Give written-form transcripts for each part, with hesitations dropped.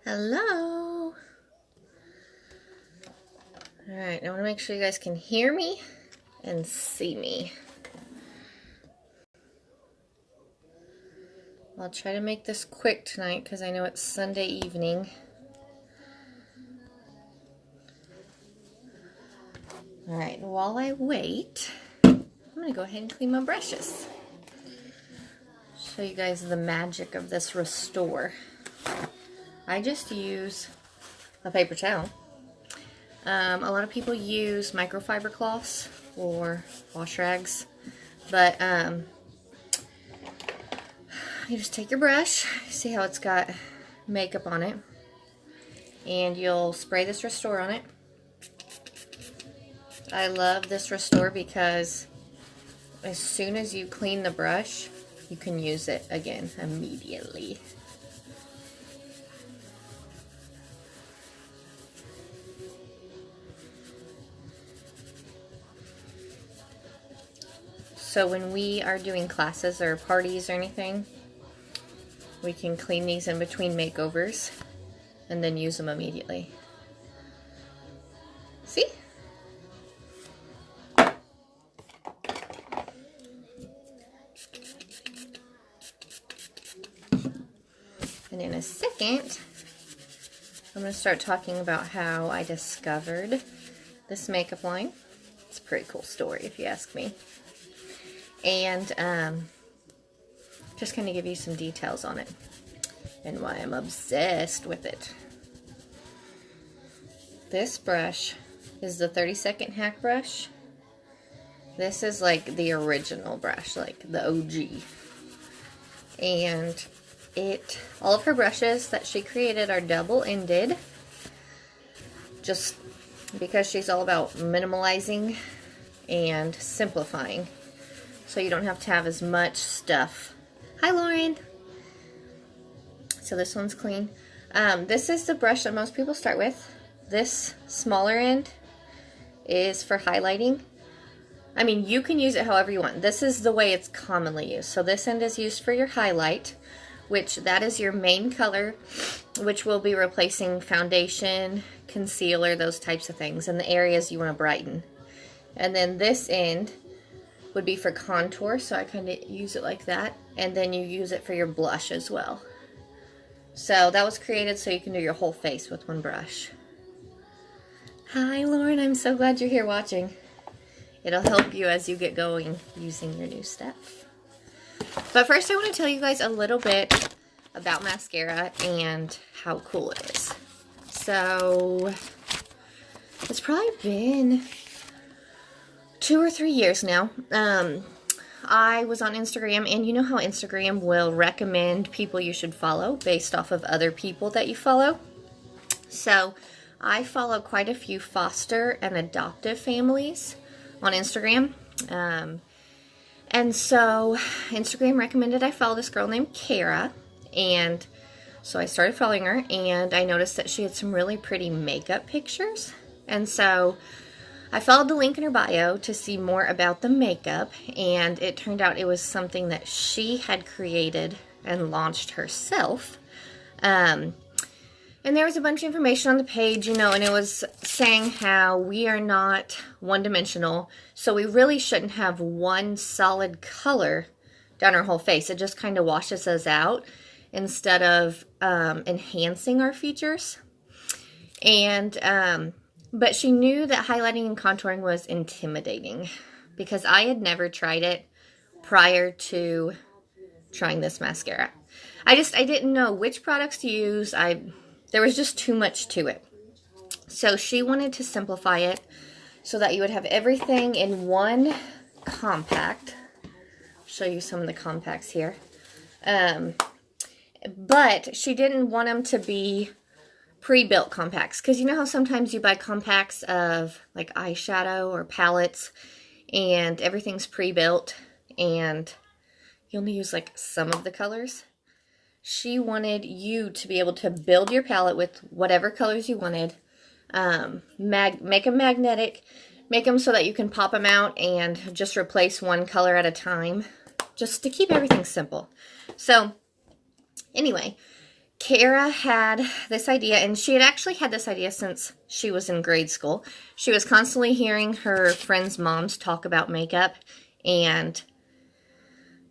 Hello. Alright, I want to make sure you guys can hear me and see me. I'll try to make this quick tonight because I know it's Sunday evening. Alright, while I wait, I'm going to go ahead and clean my brushes. Show you guys the magic of this Restore. I just use a paper towel. A lot of people use microfiber cloths or wash rags, but you just take your brush, see how it's got makeup on it, and you'll spray this Restore on it. I love this Restore because as soon as you clean the brush, you can use it again immediately. So when we are doing classes or parties or anything, we can clean these in between makeovers and then use them immediately. See? And in a second, I'm going to start talking about how I discovered this makeup line. It's a pretty cool story if you ask me. And just kind of give you some details on it and why I'm obsessed with it. This brush is the 30-second hack brush. This is like the original brush, like the OG. And all of her brushes that she created are double-ended, just because she's all about minimalizing and simplifying, so you don't have to have as much stuff. Hi, Lauren. So this one's clean. This is the brush that most people start with. This smaller end is for highlighting. I mean, you can use it however you want. This is the way it's commonly used. So this end is used for your highlight, which that is your main color, which will be replacing foundation, concealer, those types of things, and the areas you want to brighten. And then this end would be for contour, so I kind of use it like that, and then you use it for your blush as well. So that was created so you can do your whole face with one brush. Hi, Lauren, I'm so glad you're here watching. It'll help you as you get going using your new stuff. But first I want to tell you guys a little bit about Maskcara and how cool it is. So it's probably been 2 or 3 years now. I was on Instagram, and you know how Instagram will recommend people you should follow based off of other people that you follow. So I follow quite a few foster and adoptive families on Instagram. And so Instagram recommended I follow this girl named Kara, and so I started following her, and I noticed that she had some really pretty makeup pictures. And so I followed the link in her bio to see more about the makeup, and it turned out it was something that she had created and launched herself. And there was a bunch of information on the page, you know, and it was saying how we are not one-dimensional, so we really shouldn't have one solid color down our whole face. It just kind of washes us out instead of enhancing our features. And but she knew that highlighting and contouring was intimidating because I had never tried it prior to trying this mascara. I didn't know which products to use. There was just too much to it. So she wanted to simplify it so that you would have everything in one compact. I'll show you some of the compacts here. But she didn't want them to be pre-built compacts, because you know how sometimes you buy compacts of like eyeshadow or palettes and everything's pre-built and you only use like some of the colors. She wanted you to be able to build your palette with whatever colors you wanted, make them magnetic, make them so that you can pop them out and just replace one color at a time, just to keep everything simple. So anyway, Kara had this idea, and she had actually had this idea since she was in grade school. She was constantly hearing her friends' moms talk about makeup and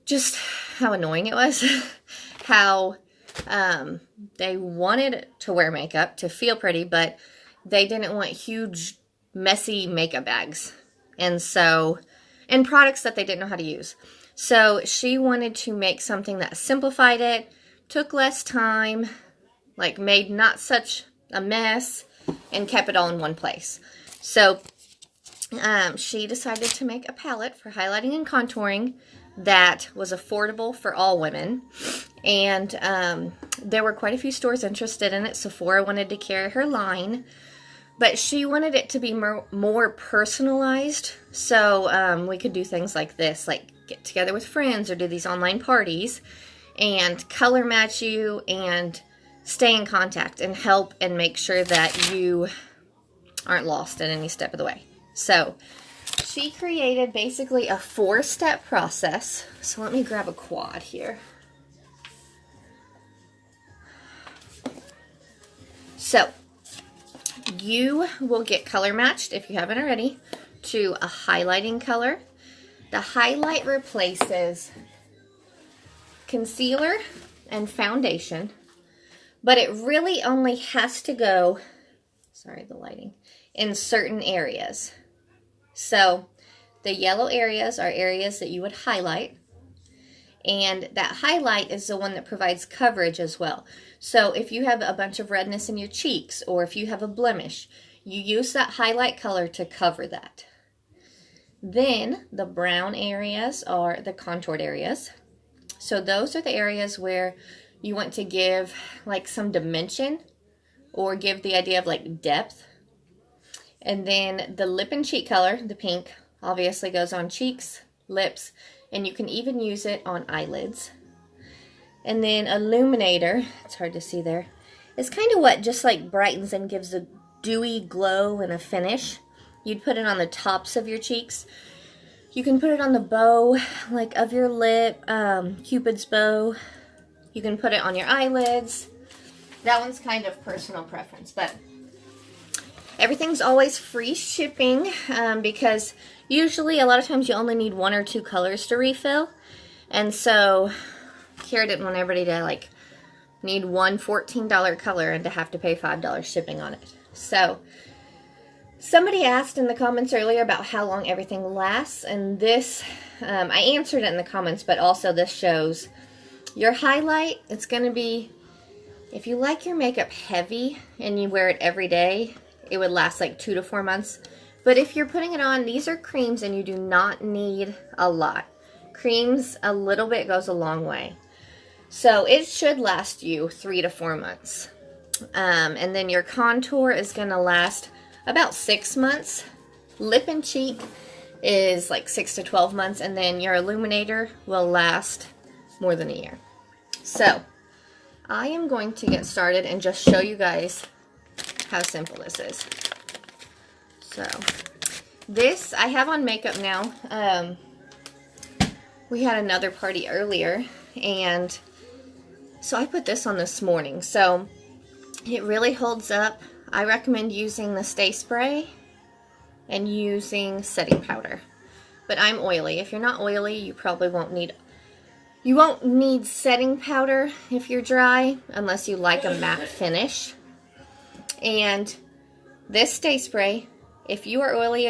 just how annoying it was. How they wanted to wear makeup to feel pretty, but they didn't want huge, messy makeup bags. And products that they didn't know how to use. So she wanted to make something that simplified it, took less time, like made not such a mess, and kept it all in one place. So she decided to make a palette for highlighting and contouring that was affordable for all women. And there were quite a few stores interested in it. Sephora wanted to carry her line, but she wanted it to be more personalized. So we could do things like this, like get together with friends or do these online parties and color match you and stay in contact and help and make sure that you aren't lost at any step of the way. So she created basically a 4-step process. So let me grab a quad here. So you will get color matched, if you haven't already, to a highlighting color. The highlight replaces concealer and foundation, but it really only has to go, sorry, the lighting, in certain areas. So the yellow areas are areas that you would highlight, and that highlight is the one that provides coverage as well. So if you have a bunch of redness in your cheeks, or if you have a blemish, you use that highlight color to cover that. Then the brown areas are the contoured areas. So those are the areas where you want to give like some dimension or give the idea of like depth. And then the lip and cheek color, the pink, obviously goes on cheeks, lips, and you can even use it on eyelids. And then illuminator, it's hard to see there, is kind of what just like brightens and gives a dewy glow and a finish. You'd put it on the tops of your cheeks. You can put it on the bow, like of your lip, Cupid's bow. You can put it on your eyelids. That one's kind of personal preference, but everything's always free shipping because usually a lot of times you only need 1 or 2 colors to refill. And so Kara didn't want everybody to like need one $14 color and to have to pay $5 shipping on it. So somebody asked in the comments earlier about how long everything lasts, and this, I answered it in the comments, but also this shows your highlight. It's going to be, if you like your makeup heavy and you wear it every day, it would last like 2 to 4 months. But if you're putting it on, these are creams and you do not need a lot. Creams, a little bit goes a long way. So it should last you 3 to 4 months. And then your contour is going to last about 6 months. Lip and cheek is like 6 to 12 months. And then your illuminator will last more than a year. So I am going to get started and just show you guys how simple this is. So this I have on makeup now. We had another party earlier, and so I put this on this morning. So it really holds up. I recommend using the Stay Spray and using setting powder. But I'm oily. If you're not oily, you probably won't need setting powder if you're dry, unless you like a matte finish. And this Stay Spray, if you are oily,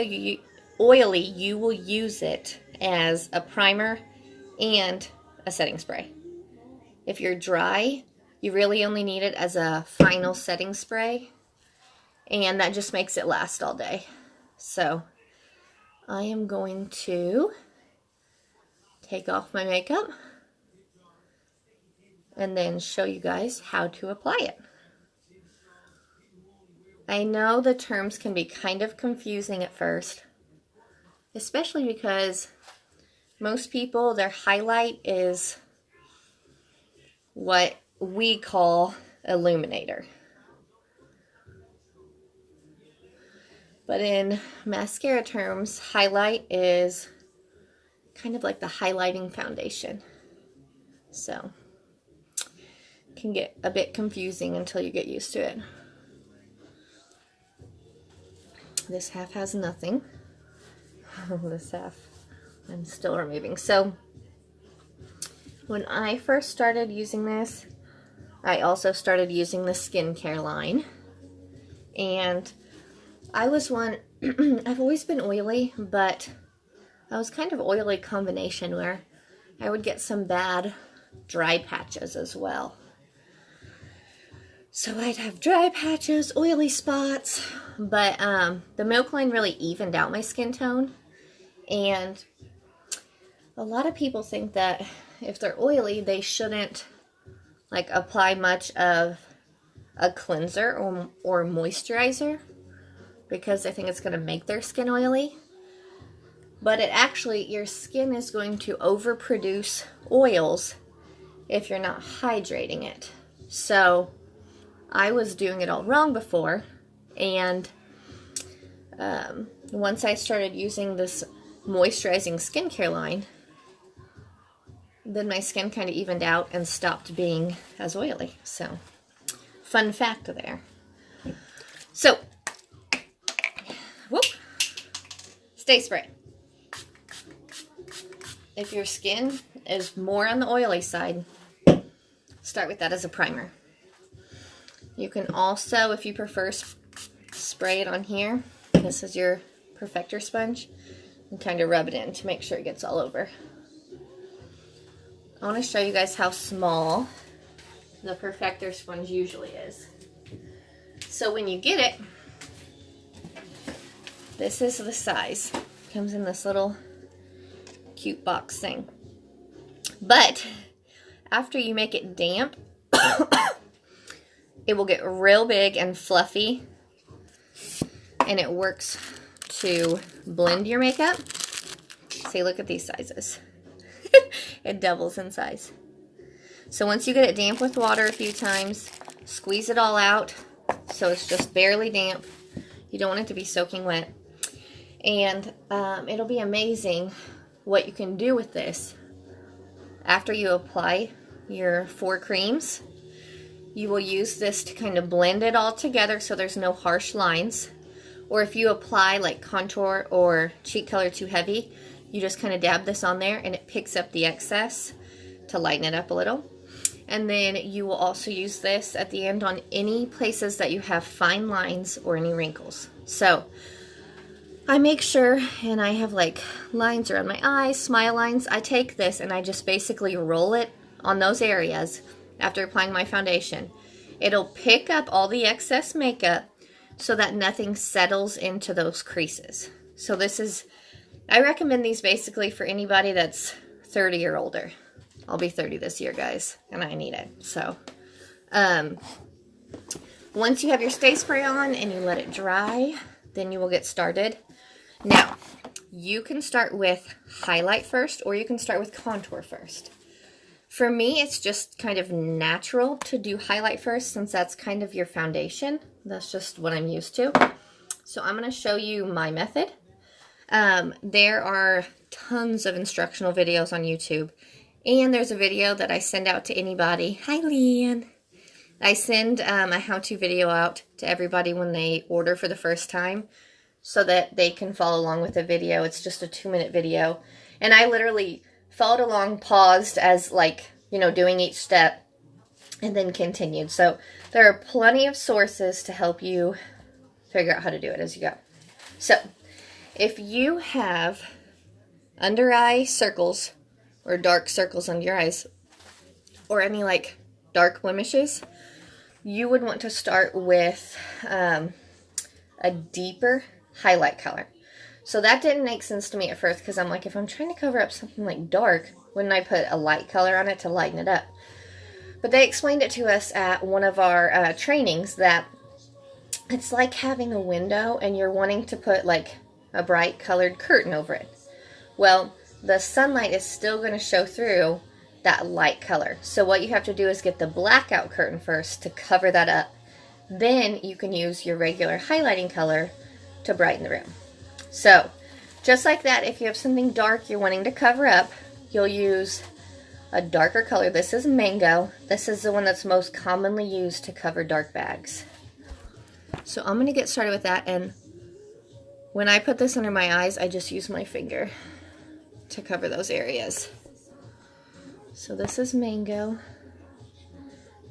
you will use it as a primer and a setting spray. If you're dry, you really only need it as a final setting spray, and that just makes it last all day. So I am going to take off my makeup and then show you guys how to apply it. I know the terms can be kind of confusing at first, especially because most people, their highlight is what we call illuminator. But in mascara terms, highlight is kind of like the highlighting foundation. So can get a bit confusing until you get used to it. This half has nothing. This half I'm still removing. So when I first started using this, I also started using the skincare line. And I was one, I've always been oily, but I was kind of oily combination where I would get some bad dry patches as well. So I'd have dry patches, oily spots, but the Milk line really evened out my skin tone. And a lot of people think that if they're oily, they shouldn't like apply much of a cleanser or moisturizer because they think it's going to make their skin oily. But it actually, your skin is going to overproduce oils if you're not hydrating it. So I was doing it all wrong before, and once I started using this moisturizing skincare line, then my skin kind of evened out and stopped being as oily. So, fun fact there. So, whoop, Stay Spray. If your skin is more on the oily side, start with that as a primer. You can also, if you prefer, spray it on here. This is your perfector sponge, and kind of rub it in to make sure it gets all over. I want to show you guys how small the perfector sponge usually is. So when you get it, this is the size. It comes in this little cute box thing. But after you make it damp, it will get real big and fluffy, and it works to blend your makeup. See, look at these sizes. It doubles in size. So once you get it damp with water a few times, squeeze it all out so it's just barely damp. You don't want it to be soaking wet. And it'll be amazing what you can do with this. After you apply your 4 creams, you will use this to kind of blend it all together so there's no harsh lines. Or if you apply like contour or cheek color too heavy, you just kind of dab this on there and it picks up the excess to lighten it up a little. And then you will also use this at the end on any places that you have fine lines or any wrinkles. So I make sure, and I have like lines around my eyes, smile lines. I take this and I just basically roll it on those areas after applying my foundation. It'll pick up all the excess makeup so that nothing settles into those creases. So this is, I recommend these basically for anybody that's 30 or older. I'll be 30 this year, guys, and I need it. So once you have your Stay Spray on and you let it dry, then you will get started. Now, you can start with highlight first, or you can start with contour first. For me, it's just kind of natural to do highlight first since that's kind of your foundation. That's just what I'm used to. So I'm going to show you my method. There are tons of instructional videos on YouTube. And there's a video that I send out to anybody. Hi, Leanne. I send a how-to video out to everybody when they order for the first time so that they can follow along with the video. It's just a 2-minute video. And I literally followed along, paused as like, you know, doing each step, and then continued. So there are plenty of sources to help you figure out how to do it as you go. So if you have under eye circles or dark circles under your eyes or any like dark blemishes, you would want to start with a deeper highlight color. So that didn't make sense to me at first because I'm like, if I'm trying to cover up something like dark, wouldn't I put a light color on it to lighten it up? But they explained it to us at one of our trainings that it's like having a window and you're wanting to put like a bright colored curtain over it. Well, the sunlight is still going to show through that light color. So what you have to do is get the blackout curtain first to cover that up. Then you can use your regular highlighting color to brighten the room. So just like that, if you have something dark you're wanting to cover up, you'll use a darker color. This is Mango. This is the one that's most commonly used to cover dark bags. So I'm going to get started with that, and when I put this under my eyes, I just use my finger to cover those areas. So this is Mango.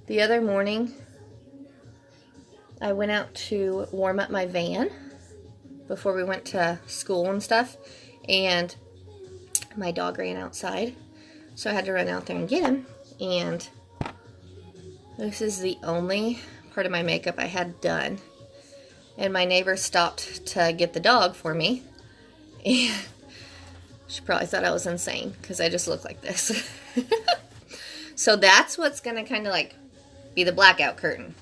The other morning, I went out to warm up my van before we went to school and stuff, and my dog ran outside, so I had to run out there and get him, and this is the only part of my makeup I had done. And my neighbor stopped to get the dog for me, and she probably thought I was insane because I just look like this. So that's what's going to kind of like be the blackout curtain.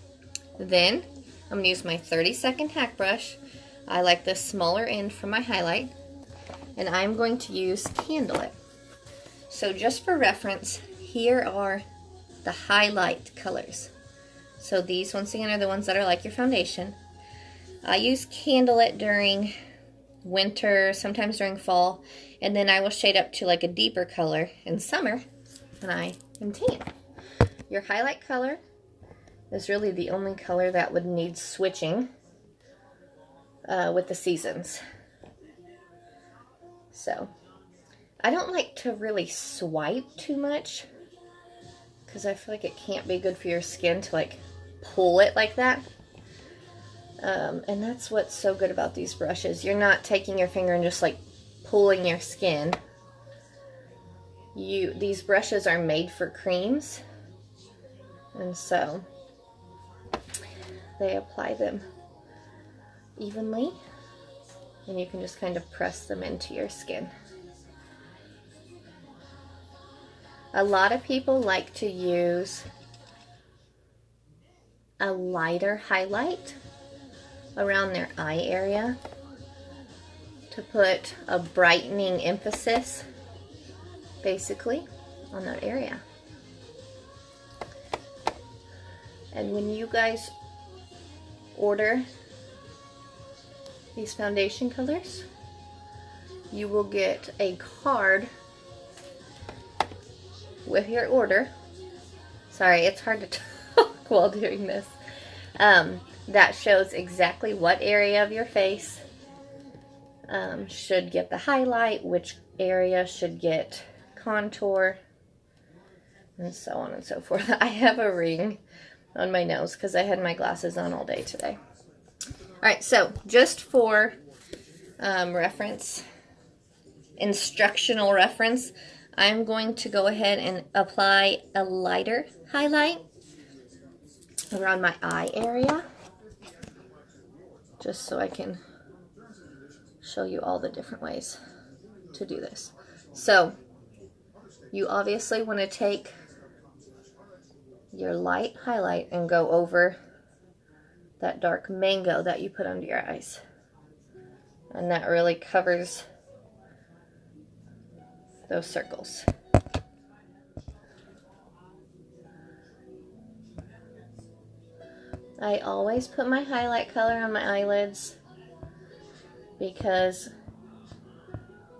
Then I'm going to use my 30-second hack brush. I like the smaller end for my highlight, and I'm going to use Candle It. So just for reference, here are the highlight colors. So these, once again, are the ones that are like your foundation. I use Candle It during winter, sometimes during fall, and then I will shade up to like a deeper color in summer when I am tan. Your highlight color is really the only color that would need switching with the seasons. So I don't like to really swipe too much because I feel like it can't be good for your skin to like pull it like that. And that's what's so good about these brushes. You're not taking your finger and just like pulling your skin. These brushes are made for creams, and so they apply them evenly, and you can just kind of press them into your skin. A lot of people like to use a lighter highlight around their eye area to put a brightening emphasis basically on that area. And when you guys order these foundation colors, you will get a card with your order. Sorry, it's hard to talk while doing this. That shows exactly what area of your face should get the highlight, which area should get contour, and so on and so forth. I have a ring on my nose because I had my glasses on all day today. Alright, so just for reference, instructional reference, I'm going to go ahead and apply a lighter highlight around my eye area, just so I can show you all the different ways to do this. So you obviously want to take your light highlight and go over that dark mango that you put under your eyes, and that really covers those circles. I always put my highlight color on my eyelids because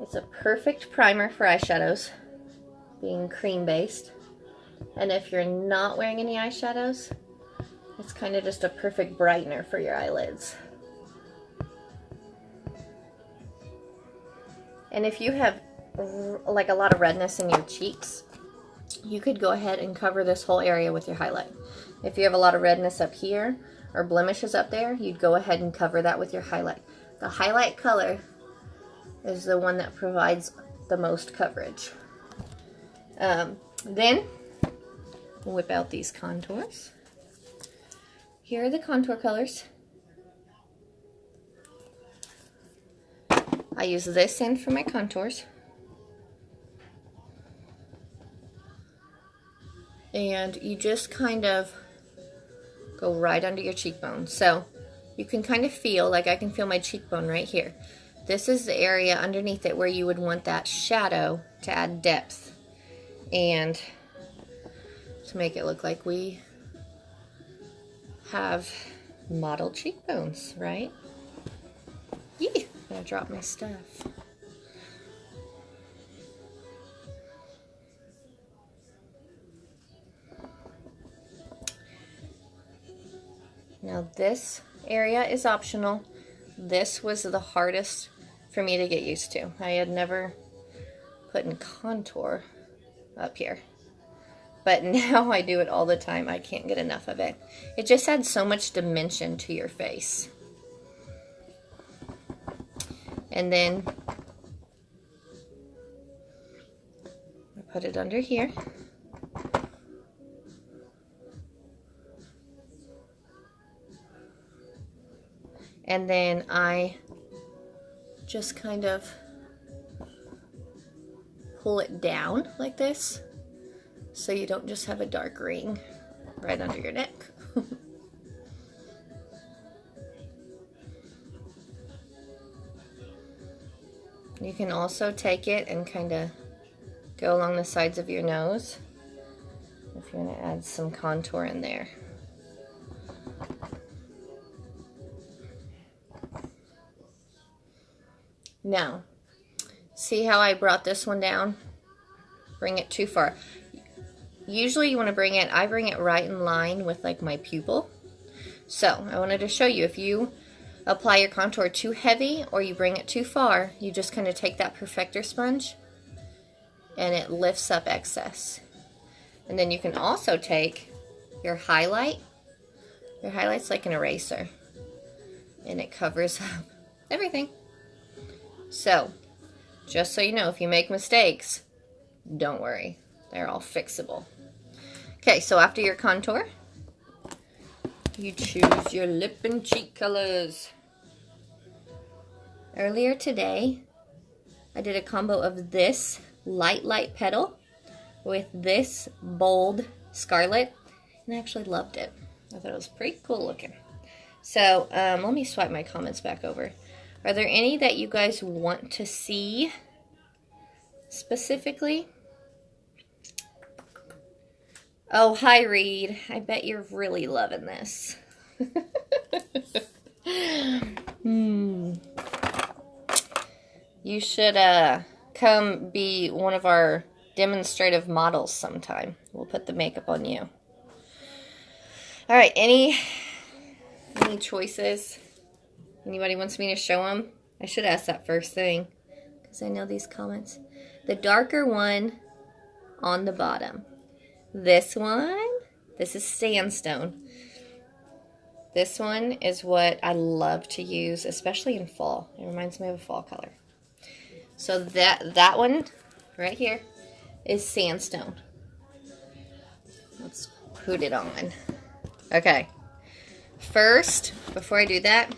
it's a perfect primer for eyeshadows, being cream based. And if you're not wearing any eyeshadows, it's kind of just a perfect brightener for your eyelids. And if you have like a lot of redness in your cheeks, you could go ahead and cover this whole area with your highlight. If you have a lot of redness up here or blemishes up there, you'd go ahead and cover that with your highlight. The highlight color is the one that provides the most coverage. Then whip out these contours. Here are the contour colors. I use this end for my contours. And you just kind of go right under your cheekbone. So you can kind of feel, like I can feel my cheekbone right here. This is the area underneath it where you would want that shadow to add depth and to make it look like we have model cheekbones, right? Yee! I dropped my stuff. Now this area is optional. This was the hardest for me to get used to. I had never put in contour up here. But now I do it all the time. I can't get enough of it. It just adds so much dimension to your face. And then I put it under here. And then I just kind of pull it down like this, so you don't just have a dark ring right under your neck. You can also take it and kind of go along the sides of your nose if you want to add some contour in there. Now, see how I brought this one down? Bring it too far. Usually you want to bring it, I bring it right in line with like my pupil. So I wanted to show you, if you apply your contour too heavy or you bring it too far, you just kind of take that perfector sponge and it lifts up excess. And then you can also take your highlight. Your highlight's like an eraser, and it covers up everything. So, just so you know, if you make mistakes, don't worry. They're all fixable. Okay, so after your contour, you choose your lip and cheek colors. Earlier today, I did a combo of this light petal with this bold scarlet, and I actually loved it. I thought it was pretty cool looking. So, let me swipe my comments back over. Are there any that you guys want to see specifically? Oh, hi, Reed. I bet you're really loving this. You should come be one of our demonstrative models sometime. We'll put the makeup on you. All right, any choices? Anybody wants me to show them? I should ask that first thing, because I know these comments. The darker one on the bottom. This one, this is sandstone. This one is what I love to use, especially in fall. It reminds me of a fall color. So that one right here is sandstone. Let's put it on. Okay. First, before I do that,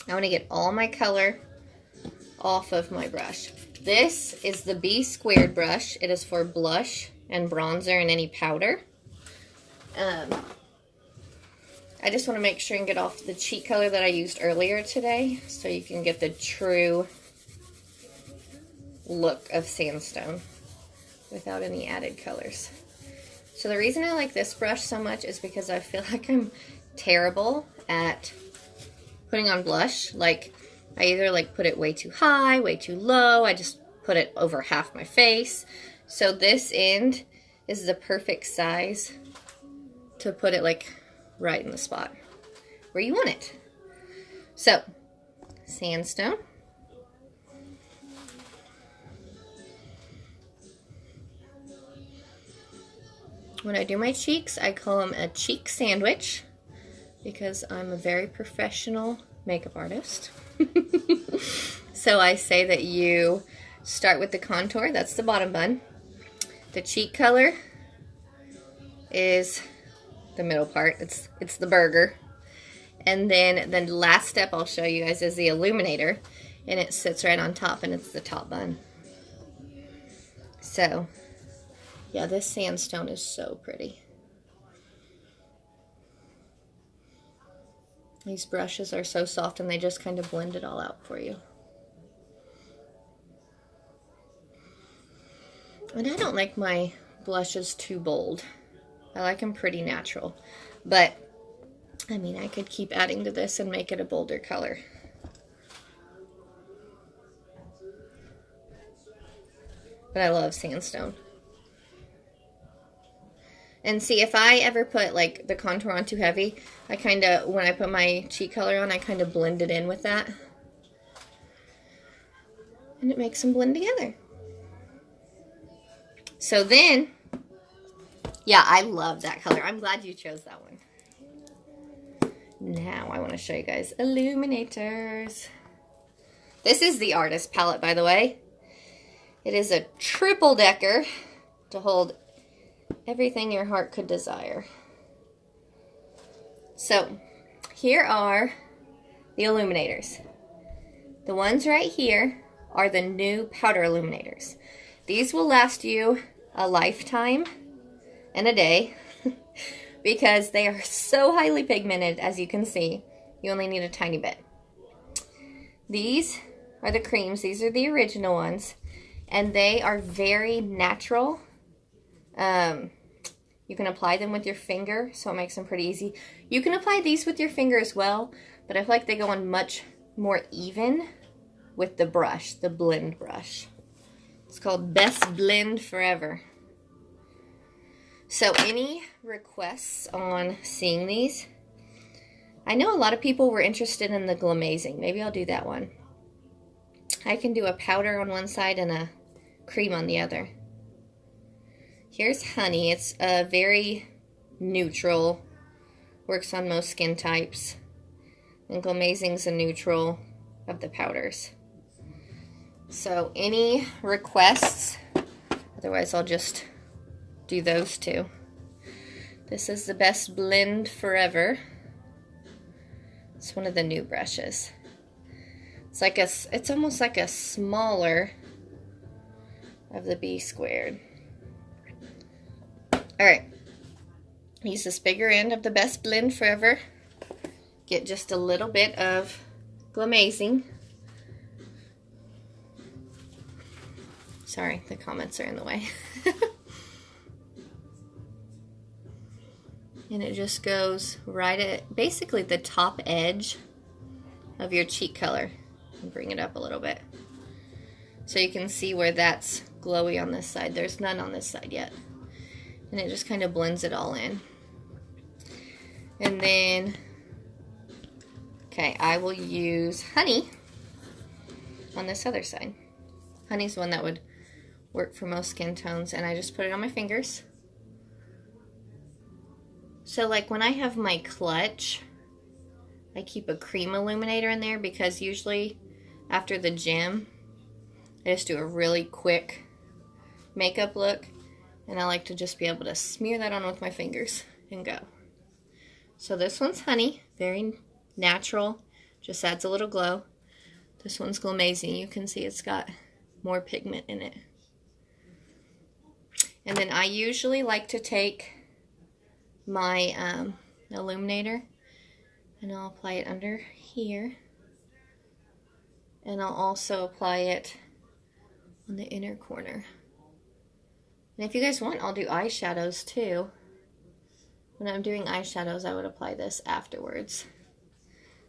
I want to get all my color off of my brush. This is the B squared brush. It is for blush and bronzer and any powder. I just want to make sure and get off the cheek color that I used earlier today, so you can get the true look of sandstone without any added colors. So the reason I like this brush so much is because I feel like I'm terrible at putting on blush. Like, I either like put it way too high, way too low. I just put it over half my face. So this end is the perfect size to put it like right in the spot where you want it. So, sandstone. When I do my cheeks, I call them a cheek sandwich because I'm a very professional makeup artist. So I say that you start with the contour, that's the bottom bun. The cheek color is the middle part, it's the burger. And then the last step I'll show you guys is the illuminator, and it sits right on top, and it's the top bun. So, yeah, this sandstone is so pretty. These brushes are so soft, and they just kind of blend it all out for you. And I don't like my blushes too bold. I like them pretty natural. But, I mean, I could keep adding to this and make it a bolder color. But I love sandstone. And see, if I ever put like the contour on too heavy, I kind of, when I put my cheek color on, I kind of blend it in with that. And it makes them blend together. So then, yeah, I love that color. I'm glad you chose that one. Now I want to show you guys illuminators. This is the Artist palette, by the way. It is a triple decker to hold everything your heart could desire. So, here are the illuminators. The ones right here are the new powder illuminators. These will last you a lifetime and a day because they are so highly pigmented, as you can see. You only need a tiny bit. These are the creams. These are the original ones, and they are very natural. You can apply them with your finger, so it makes them pretty easy. You can apply these with your finger as well, but I feel like they go on much more even with the brush, the blend brush. It's called Best Blend Forever. So any requests on seeing these? I know a lot of people were interested in the Glamazing. Maybe I'll do that one. I can do a powder on one side and a cream on the other. Here's Honey. It's a very neutral. Works on most skin types. And Glamazing's a neutral of the powders. So any requests? Otherwise I'll just do those two. This is the Best Blend Forever. It's one of the new brushes. It's almost like a smaller of the B squared. Alright. Use this bigger end of the Best Blend Forever. Get just a little bit of Glamazing. Sorry, the comments are in the way. And it just goes right at basically the top edge of your cheek color. And bring it up a little bit. So you can see where that's glowy on this side. There's none on this side yet. And it just kind of blends it all in. And then, okay, I will use Honey on this other side. Honey's one that would work for most skin tones, and I just put it on my fingers. So like when I have my clutch, I keep a cream illuminator in there because usually after the gym, I just do a really quick makeup look, and I like to just be able to smear that on with my fingers and go. So this one's Honey, very natural, just adds a little glow. This one's Glamazing. You can see it's got more pigment in it. And then I usually like to take my illuminator and I'll apply it under here. And I'll also apply it on the inner corner. And if you guys want, I'll do eyeshadows too. When I'm doing eyeshadows, I would apply this afterwards.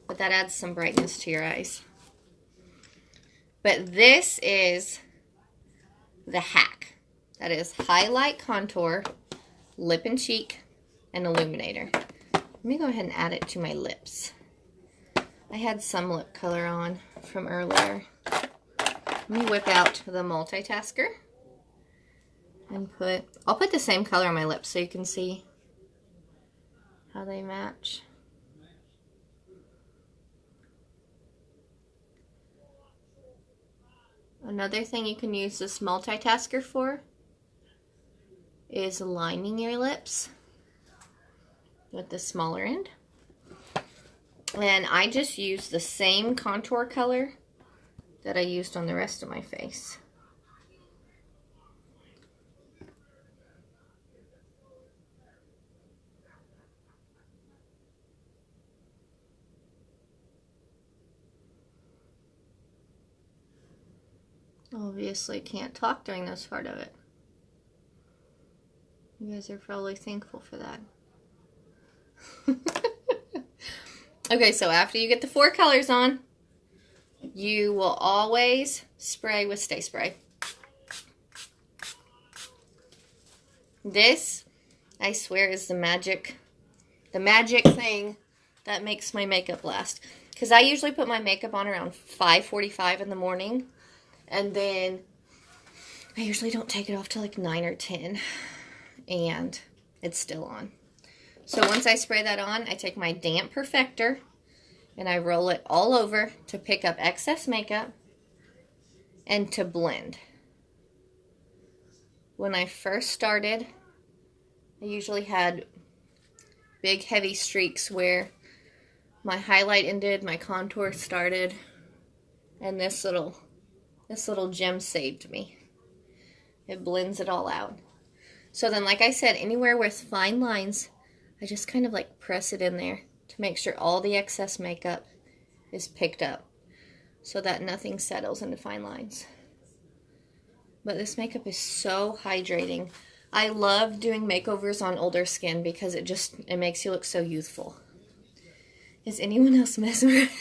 But that adds some brightness to your eyes. But this is the hack. That is highlight, contour, lip and cheek, and illuminator. Let me go ahead and add it to my lips. I had some lip color on from earlier. Let me whip out the multitasker and I'll put the same color on my lips so you can see how they match. Another thing you can use this multitasker for is lining your lips with the smaller end. And I just use the same contour color that I used on the rest of my face. Obviously can't talk during this part of it. You guys are probably thankful for that. Okay, so after you get the 4 colors on, you will always spray with Stay Spray. This, I swear, is the magic thing that makes my makeup last. Because I usually put my makeup on around 5:45 in the morning. And then I usually don't take it off till like 9 or 10. And it's still on. So once I spray that on, I take my damp perfector and I roll it all over to pick up excess makeup and to blend. When I first started, I usually had big heavy streaks where my highlight ended, my contour started, and this little gem saved me. It blends it all out. So then, like I said, anywhere with fine lines, I just kind of like press it in there to make sure all the excess makeup is picked up so that nothing settles into fine lines. But this makeup is so hydrating. I love doing makeovers on older skin because it makes you look so youthful. Is anyone else mesmerized?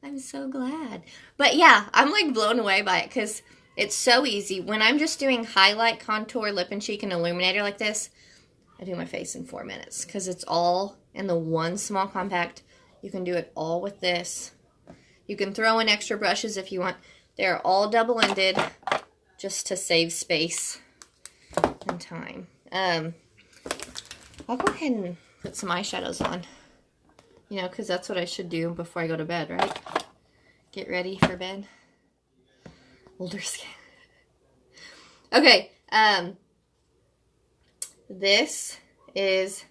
I'm so glad. But yeah, I'm like blown away by it because it's so easy. When I'm just doing highlight, contour, lip and cheek, and illuminator like this, I do my face in 4 minutes because it's all in the one small compact. You can do it all with this. You can throw in extra brushes if you want. They're all double-ended just to save space and time. I'll go ahead and put some eyeshadows on. You know, because that's what I should do before I go to bed, right? Get ready for bed. Older skin. Okay, this is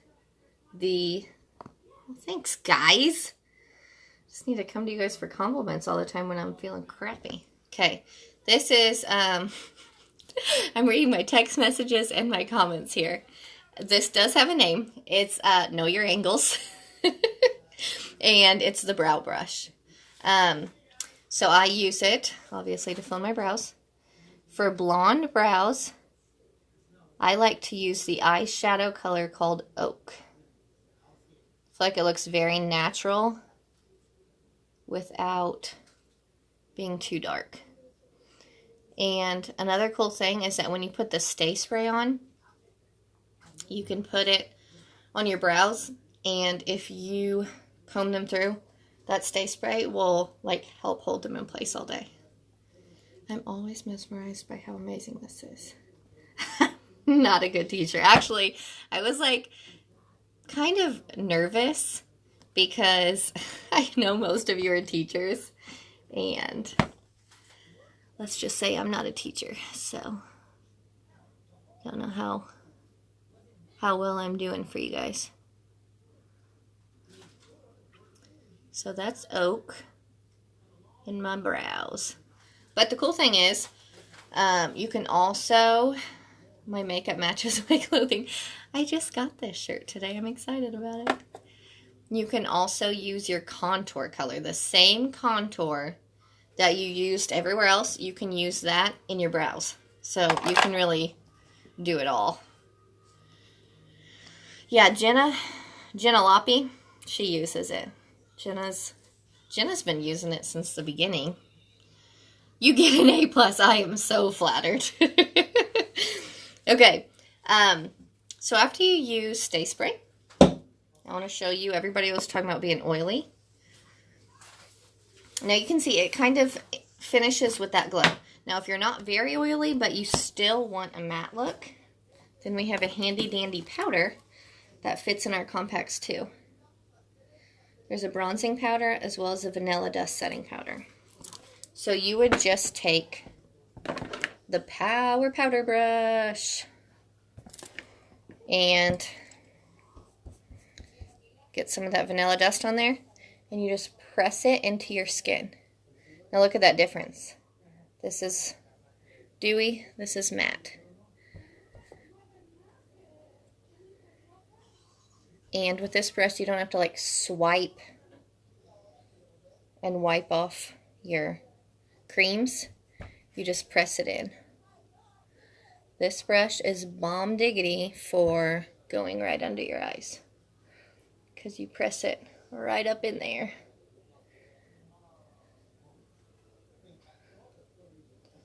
the... Well, thanks, guys. Just need to come to you guys for compliments all the time when I'm feeling crappy. Okay, this is... I'm reading my text messages and my comments here. This does have a name. It's Know Your Angles. And it's the brow brush. So I use it, obviously, to fill my brows. For blonde brows, I like to use the eyeshadow color called Oak. I feel like it looks very natural without being too dark. And another cool thing is that when you put the Stay Spray on, you can put it on your brows, and if you comb them through, that Stay Spray will like help hold them in place all day. I'm always mesmerized by how amazing this is. Not a good teacher. Actually, I was like kind of nervous because I know most of you are teachers, and let's just say I'm not a teacher, so don't know how well I'm doing for you guys. So that's Oak in my brows. But the cool thing is, you can also, my makeup matches my clothing. I just got this shirt today. I'm excited about it. You can also use your contour color. The same contour that you used everywhere else, you can use that in your brows. So you can really do it all. Yeah, Jenna Loppy, she uses it. Jenna's been using it since the beginning. You get an A+. I am so flattered. Okay. So after you use Stay Spray, I want to show you, everybody was talking about being oily. Now you can see it kind of finishes with that glow. Now if you're not very oily, but you still want a matte look, then we have a handy dandy powder that fits in our compacts too. There's a bronzing powder as well as a vanilla dust setting powder. So you would just take the powder brush and get some of that vanilla dust on there, and you just press it into your skin. Now look at that difference. This is dewy, this is matte. And with this brush, you don't have to like swipe and wipe off your creams. You just press it in. This brush is bomb diggity for going right under your eyes, because you press it right up in there.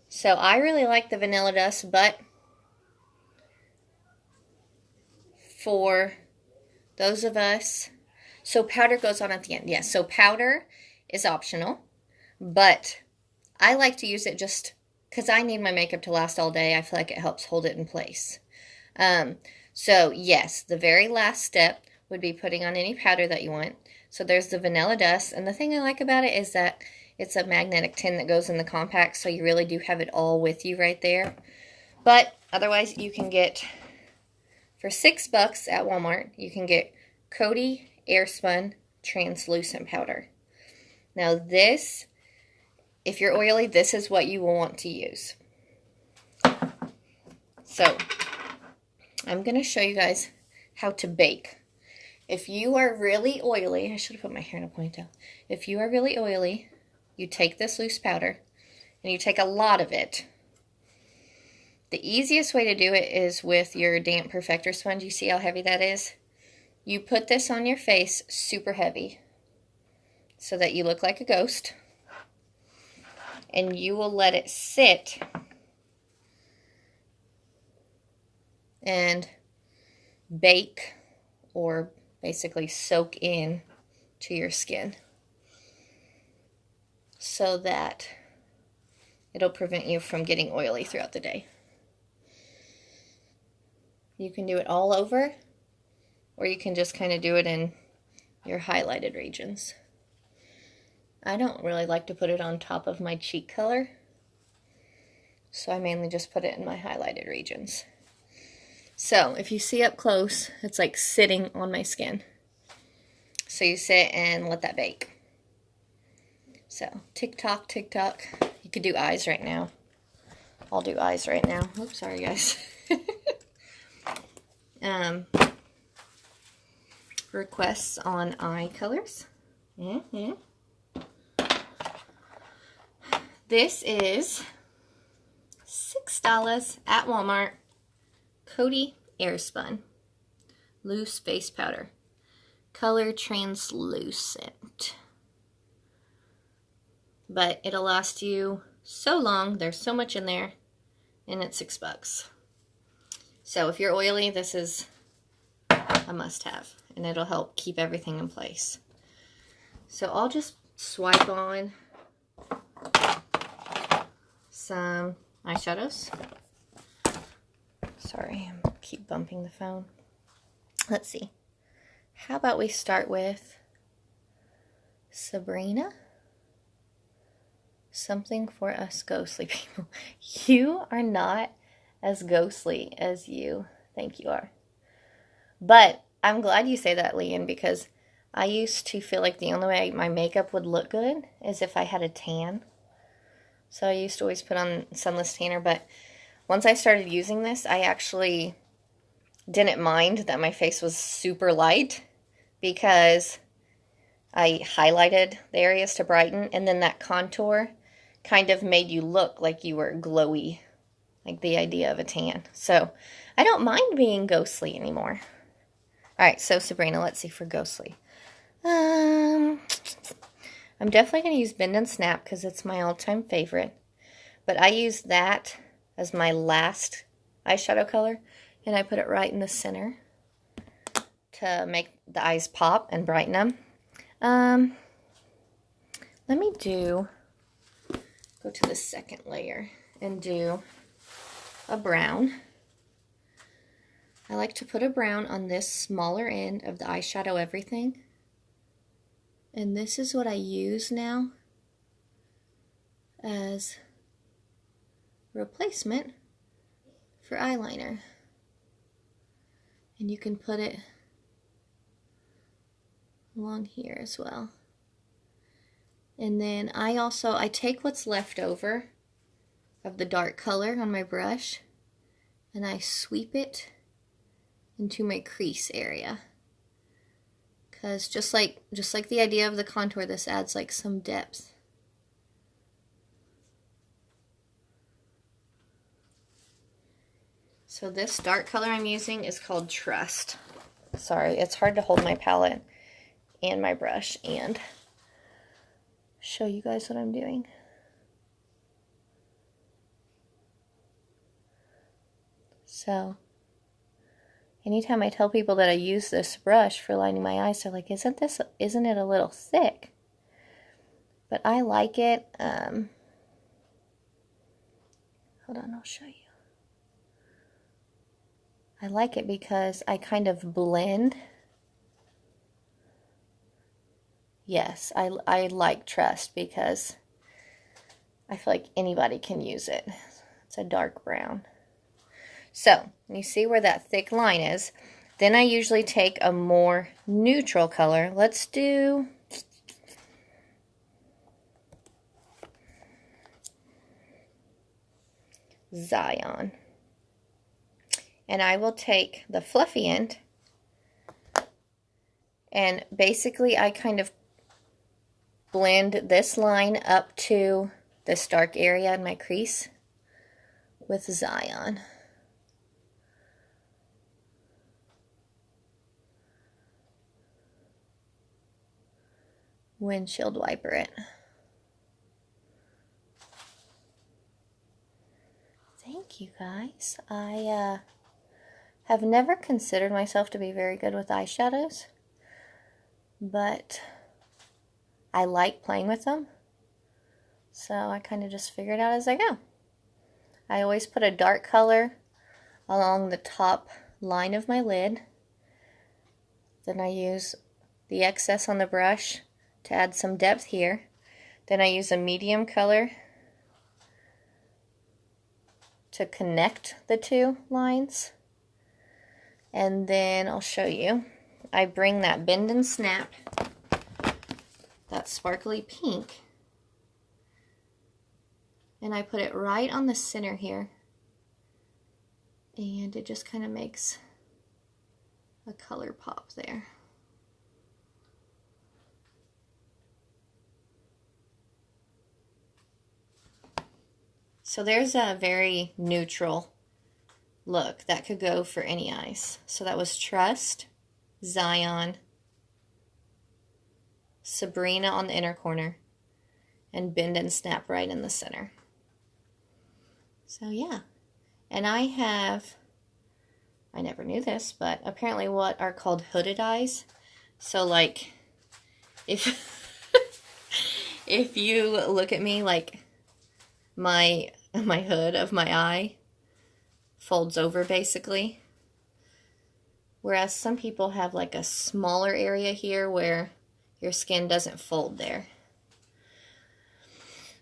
So I really like the vanilla dust, but for those of us, so powder goes on at the end. Yes, so powder is optional, but I like to use it just because I need my makeup to last all day. I feel like it helps hold it in place. So yes, the very last step would be putting on any powder that you want. So there's the vanilla dust, and the thing I like about it is that it's a magnetic tin that goes in the compact, so you really do have it all with you right there. But otherwise, you can get, for $6 at Walmart, you can get Coty Airspun Translucent Powder. Now this, if you're oily, this is what you will want to use. So I'm going to show you guys how to bake. If you are really oily, I should have put my hair in a ponytail. If you are really oily, you take this loose powder and you take a lot of it. The easiest way to do it is with your damp perfector sponge. You see how heavy that is? You put this on your face super heavy so that you look like a ghost. And you will let it sit and bake, or basically soak in to your skin, so that it'll prevent you from getting oily throughout the day. You can do it all over, or you can just kind of do it in your highlighted regions. I don't really like to put it on top of my cheek color, so I mainly just put it in my highlighted regions. So if you see up close, it's like sitting on my skin. So you sit and let that bake. So tick tock, tick tock. You could do eyes right now. I'll do eyes right now. Oops, sorry guys. Requests on eye colors. This is $6 at Walmart. Coty Airspun Loose Face Powder. Color translucent. But it'll last you so long. There's so much in there. And it's $6. So if you're oily, this is a must-have. And it'll help keep everything in place. So I'll just swipe on some eyeshadows. Sorry, I keep bumping the phone. Let's see. How about we start with Sabrina? Something for us ghostly people. You are not as ghostly as you think you are. But I'm glad you say that, Leanne, because I used to feel like the only way my makeup would look good is if I had a tan. So I used to always put on sunless tanner, but once I started using this, I actually didn't mind that my face was super light, because I highlighted the areas to brighten, and then that contour kind of made you look like you were glowy, like the idea of a tan. So I don't mind being ghostly anymore. Alright, so Sabrina, let's see for ghostly. I'm definitely going to use Bend and Snap because it's my all-time favorite. But I use that as my last eyeshadow color, and I put it right in the center to make the eyes pop and brighten them. Let me go to the second layer and do a brown. I like to put a brown on this smaller end of the eyeshadow everything. And this is what I use now as replacement for eyeliner. And you can put it along here as well. And then I take what's left over of the dark color on my brush and I sweep it into my crease area. Because just like the idea of the contour, this adds like some depth. So this dark color I'm using is called Trust. Sorry, it's hard to hold my palette and my brush and show you guys what I'm doing. So, anytime I tell people that I use this brush for lining my eyes, they're like, isn't it a little thick? But I like it. Hold on, I'll show you. I like it because I kind of blend. Yes, I like Trust because I feel like anybody can use it. It's a dark brown. So, you see where that thick line is. Then I usually take a more neutral color. Let's do Zion. And I will take the fluffy end, and basically I kind of blend this line up to this dark area in my crease with Zion. Windshield wiper it. Thank you guys. I have never considered myself to be very good with eyeshadows, but I like playing with them, so I kind of just figure it out as I go. I always put a dark color along the top line of my lid. Then I use the excess on the brush to add some depth here. Then I use a medium color to connect the two lines. And then I'll show you. I bring that Bend and Snap, that sparkly pink, and I put it right on the center here. And it just kind of makes a color pop there. So there's a very neutral look that could go for any eyes. So that was Trust, Zion, Sabrina on the inner corner, and Bend and Snap right in the center. So yeah. And I never knew this, but apparently what are called hooded eyes. So like, if if you look at me, like my hood of my eye folds over basically, whereas some people have like a smaller area here where your skin doesn't fold there.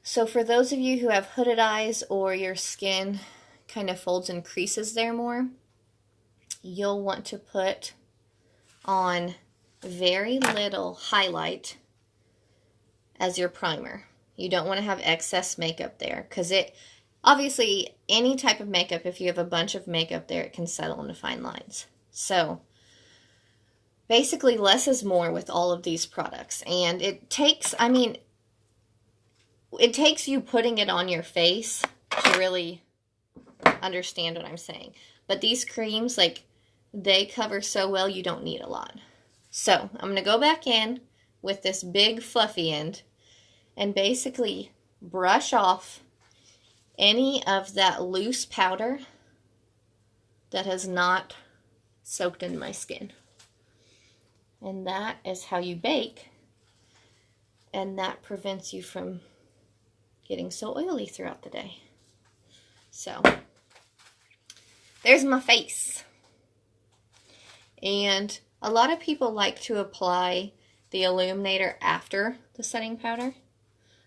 So for those of you who have hooded eyes or your skin kind of folds and creases there more, you'll want to put on very little highlight as your primer. You don't want to have excess makeup there, because it obviously, any type of makeup, if you have a bunch of makeup there, it can settle into fine lines. So basically less is more with all of these products, and it takes, I mean, it takes you putting it on your face to really understand what I'm saying. But these creams, like, they cover so well, you don't need a lot. So I'm going to go back in with this big fluffy end and basically brush off any of that loose powder that has not soaked into my skin. And that is how you bake, and that prevents you from getting so oily throughout the day. So there's my face. And a lot of people like to apply the illuminator after the setting powder.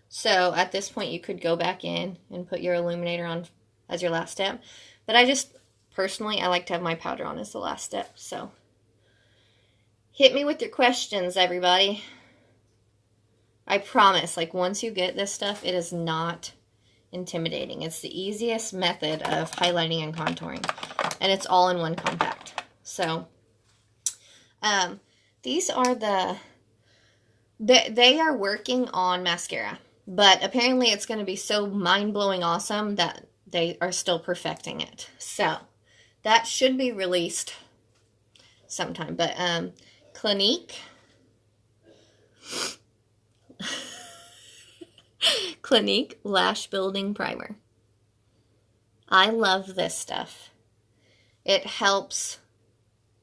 So at this point you could go back in and put your illuminator on as your last step. But I just, personally, I like to have my powder on as the last step. So hit me with your questions, everybody. I promise, like, once you get this stuff, it is not intimidating. It's the easiest method of highlighting and contouring. And it's all in one compact. So these are they are working on mascara. But apparently it's going to be so mind-blowing awesome that they are still perfecting it. So that should be released sometime. But Clinique Lash Building Primer. I love this stuff. It helps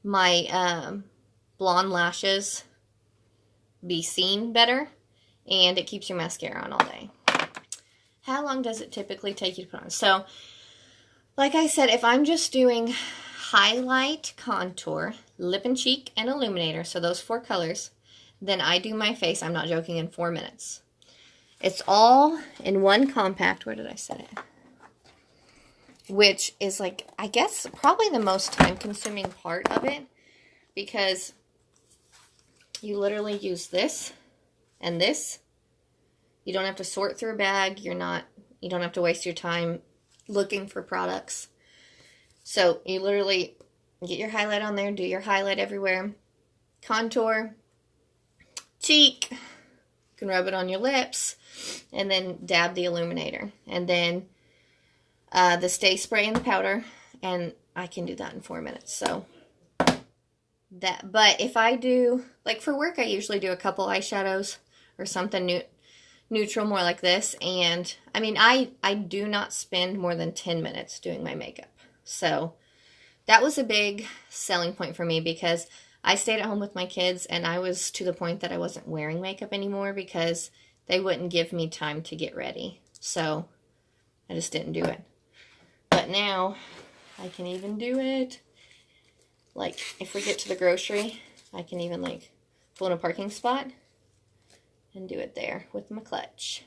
my blonde lashes be seen better, and it keeps your mascara on all day. How long does it typically take you to put on? So, like I said, if I'm just doing highlight, contour, lip and cheek, and illuminator, so those 4 colors, then I do my face, I'm not joking, in 4 minutes. It's all in one compact. Where did I set it? Which is like, I guess, probably the most time-consuming part of it, because you literally use this and this. You don't have to sort through a bag. You don't have to waste your time looking for products. So you literally get your highlight on there, do your highlight everywhere, contour, cheek, you can rub it on your lips, and then dab the illuminator, and then the Stay Spray and the powder, and I can do that in 4 minutes. So that, but if I do, like for work, I usually do a couple eyeshadows or something neutral, more like this, and I mean, I do not spend more than 10 minutes doing my makeup. So that was a big selling point for me, because I stayed at home with my kids, and I was to the point that I wasn't wearing makeup anymore because they wouldn't give me time to get ready. So I just didn't do it. But now I can even do it. Like if we get to the grocery, I can even like pull in a parking spot and do it there with my clutch.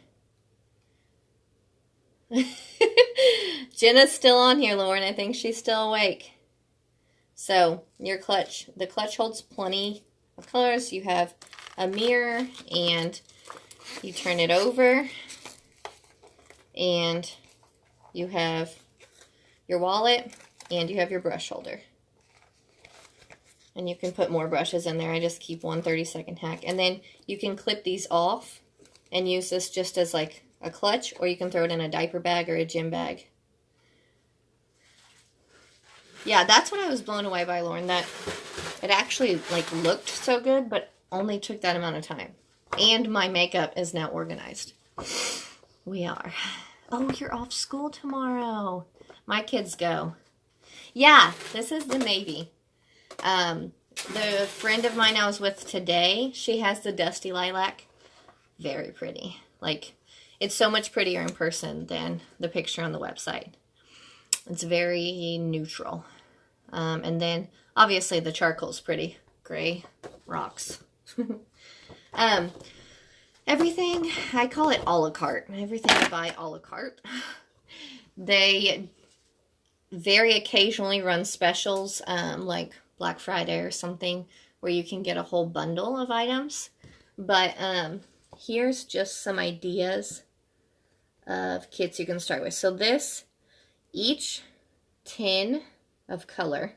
Jenna's still on here, Lauren. I think she's still awake. So your clutch, the clutch holds plenty of colors. You have a mirror, and you turn it over, and you have your wallet, and you have your brush holder. And you can put more brushes in there. I just keep one 30-second hack. And then you can clip these off and use this just as like a clutch, or you can throw it in a diaper bag or a gym bag. Yeah, that's what I was blown away by, Lauren, that it actually like looked so good, but only took that amount of time. And my makeup is now organized. We are. Oh, you're off school tomorrow. My kids go. Yeah, this is the navy. The friend of mine I was with today, she has the dusty lilac. Very pretty. Like, it's so much prettier in person than the picture on the website. It's very neutral. And then, obviously, the charcoal's pretty. Gray rocks. Everything, I call it a la carte. Everything I buy a la carte. They very occasionally run specials, like Black Friday or something, where you can get a whole bundle of items. But here's just some ideas of kits you can start with. So this, each tin of color,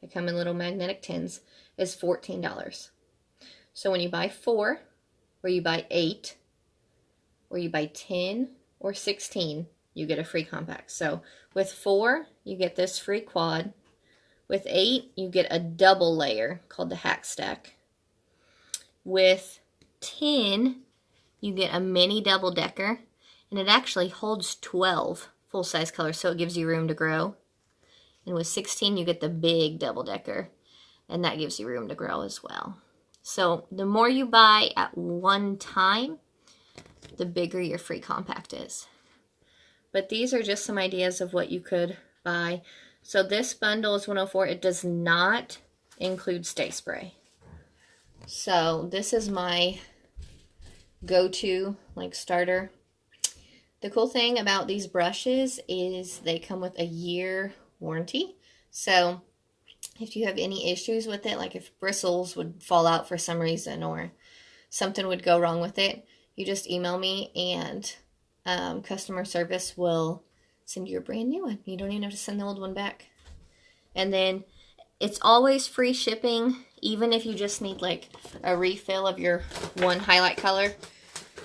they come in little magnetic tins, is $14. So when you buy 4, or you buy 8, or you buy 10 or 16, you get a free compact. So with 4, you get this free quad. With 8, you get a double layer called the Hack Stack. With 10, you get a mini double decker, and it actually holds 12 full-size colors, so it gives you room to grow. And with 16, you get the big double decker, and that gives you room to grow as well. So the more you buy at one time, the bigger your free compact is. But these are just some ideas of what you could buy. So this bundle is $104. It does not include Stay Spray. So this is my go-to like starter. The cool thing about these brushes is they come with a year warranty. So if you have any issues with it, like if bristles would fall out for some reason or something would go wrong with it, you just email me and customer service will send you a brand new one. You don't even have to send the old one back. And then it's always free shipping, even if you just need like a refill of your one highlight color.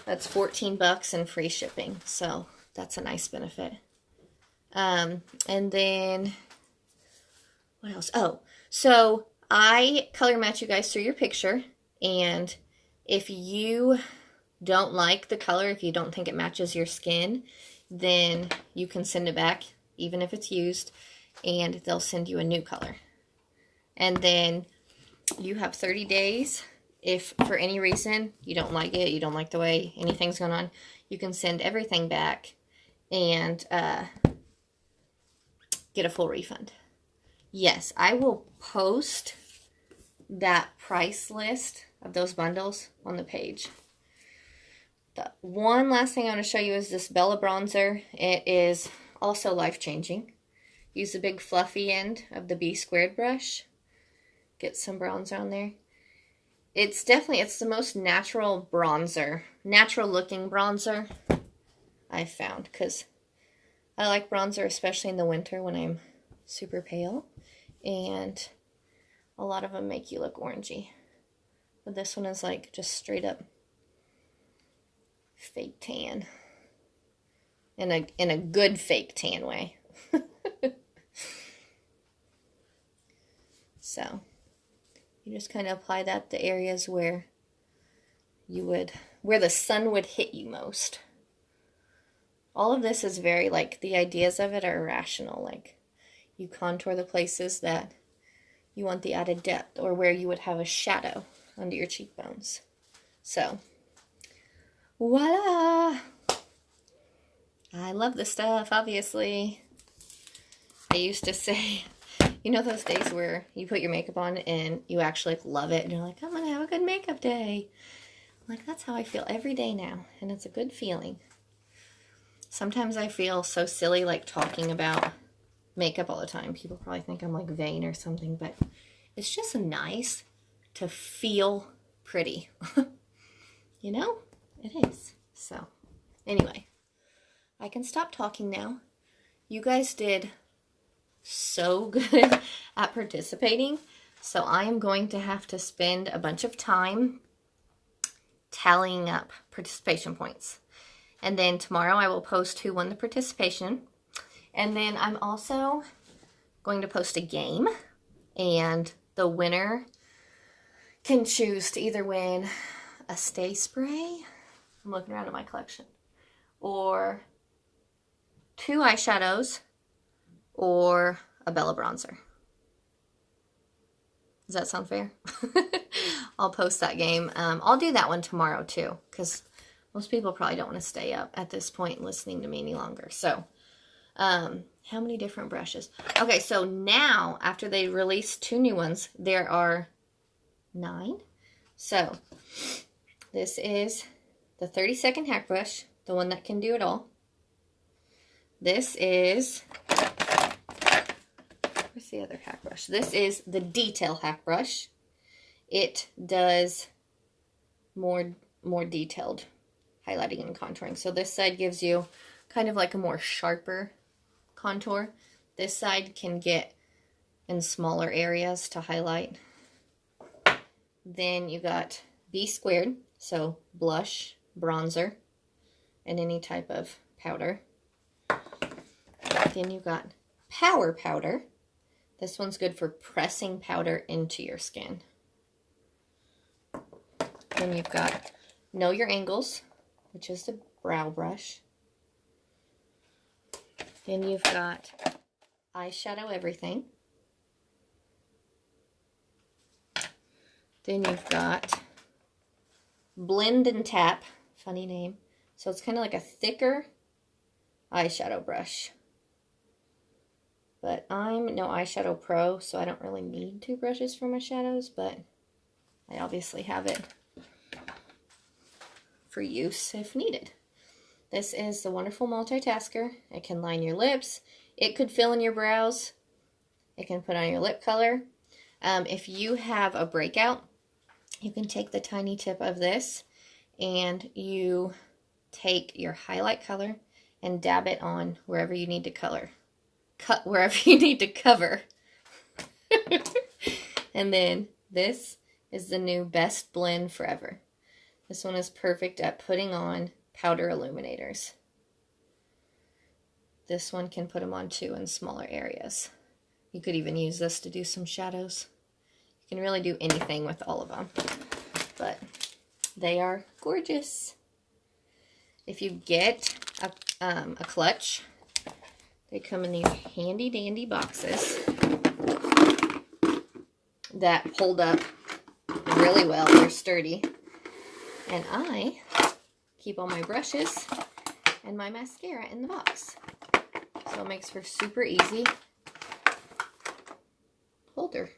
That's $14 and free shipping. So that's a nice benefit. And then what else? Oh, so I color match you guys through your picture. And if you don't like the color, if you don't think it matches your skin, then you can send it back, even if it's used, and they'll send you a new color. And then you have 30 days. If for any reason you don't like it, you don't like the way anything's going on, you can send everything back and get a full refund. Yes, I will post that price list of those bundles on the page. The one last thing I want to show you is this Bella bronzer. It is also life-changing. Use the big fluffy end of the B squared brush. Get some bronzer on there. It's the most natural bronzer, natural looking bronzer I've found, because I like bronzer, especially in the winter when I'm super pale, and a lot of them make you look orangey. But this one is like just straight up fake tan. In a good fake tan way. So you just kind of apply that to areas where where the sun would hit you most. All of this is very, like, the ideas of it are irrational. Like, you contour the places that you want the added depth, or where you would have a shadow under your cheekbones. So, voila! I love this stuff, obviously. I used to say, you know those days where you put your makeup on and you actually love it, and you're like, I'm going to have a good makeup day. Like, that's how I feel every day now, and it's a good feeling. Sometimes I feel so silly, like, talking about makeup all the time. People probably think I'm, like, vain or something, but it's just nice to feel pretty. You know? It is. So, anyway, I can stop talking now. You guys did so good at participating, so I am going to have to spend a bunch of time tallying up participation points. And then tomorrow I will post who won the participation. And then I'm also going to post a game, and the winner can choose to either win a Stay Spray, I'm looking around at my collection, or 2 eyeshadows, or a Bella bronzer. Does that sound fair? I'll post that game. I'll do that one tomorrow too, because most people probably don't want to stay up at this point listening to me any longer. So, how many different brushes? Okay, so now, after they release 2 new ones, there are 9. So, this is the 30-second hack brush, the one that can do it all. This is, where's the other hack brush? This is the detail hack brush. It does more detailed highlighting and contouring. So this side gives you kind of like a more sharper contour. This side can get in smaller areas to highlight. Then you got B squared, so blush, bronzer, and any type of powder. Then you got power powder. This one's good for pressing powder into your skin. Then you've got Know Your Angles, which is the brow brush. Then you've got Eyeshadow Everything. Then you've got Blend and Tap, funny name. So it's kind of like a thicker eyeshadow brush. But I'm no eyeshadow pro, so I don't really need 2 brushes for my shadows, but I obviously have it for use if needed. This is the wonderful multitasker. It can line your lips. It could fill in your brows. It can put on your lip color. If you have a breakout, you can take the tiny tip of this and you take your highlight color and dab it on wherever you need to color. Cut wherever you need to cover. And then this is the new Best Blend Forever. This one is perfect at putting on powder illuminators. This one can put them on too in smaller areas. You could even use this to do some shadows. You can really do anything with all of them. But they are gorgeous. If you get a clutch, they come in these handy dandy boxes. that hold up really well. They're sturdy. And I keep all my brushes and my mascara in the box. So it makes for super easy holder.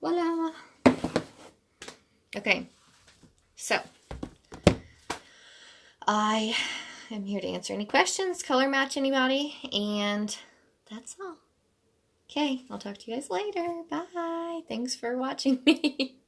Voila! Okay, so I am here to answer any questions, color match anybody, and that's all. Okay, I'll talk to you guys later. Bye. Thanks for watching me.